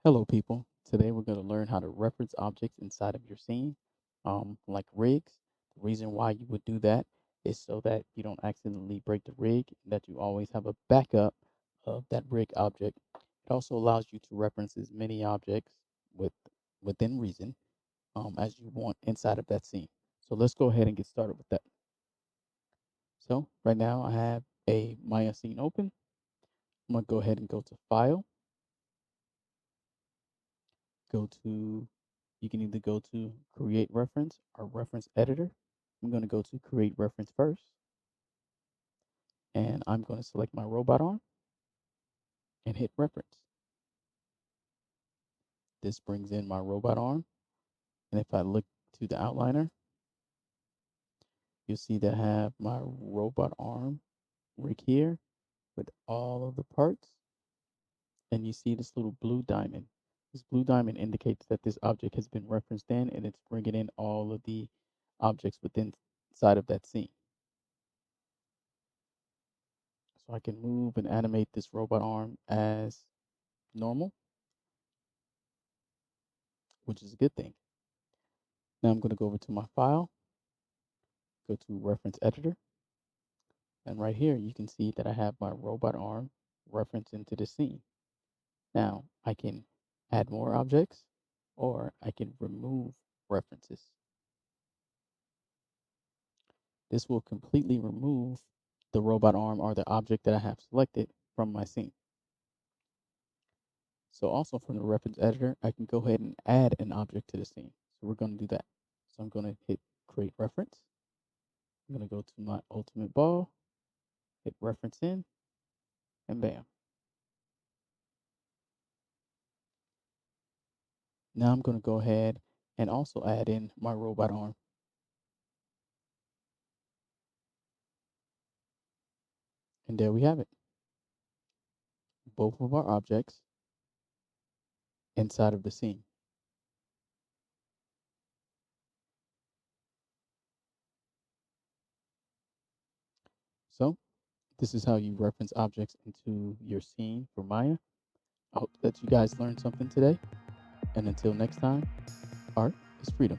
Hello, people. Today we're going to learn how to reference objects inside of your scene, like rigs. The reason why you would do that is so that you don't accidentally break the rig, that you always have a backup of that rig object. It also allows you to reference as many objects with within reason as you want inside of that scene. So let's go ahead and get started with that. So right now I have a Maya scene open. I'm going to go ahead and go to File, go to you can either go to create reference or reference editor. I'm going to go to create reference first, and I'm going to select my robot arm and hit reference. This brings in my robot arm, and if I look to the outliner, you'll see that I have my robot arm rig here with all of the parts, and you see this little blue diamond. This blue diamond indicates that this object has been referenced in, and it's bringing in all of the objects within inside of that scene. So I can move and animate this robot arm as normal, which is a good thing. Now I'm going to go over to my file, go to reference editor, and right here you can see that I have my robot arm referenced into the scene. Now I can add more objects or I can remove references. This will completely remove the robot arm or the object that I have selected from my scene. So also from the reference editor, I can go ahead and add an object to the scene. So we're going to do that. So I'm going to hit create reference. I'm going to go to my ultimate ball, hit reference in, and bam. Now I'm going to go ahead and also add in my robot arm. And there we have it. Both of our objects inside of the scene. So this is how you reference objects into your scene for Maya. I hope that you guys learned something today. And until next time, art is freedom.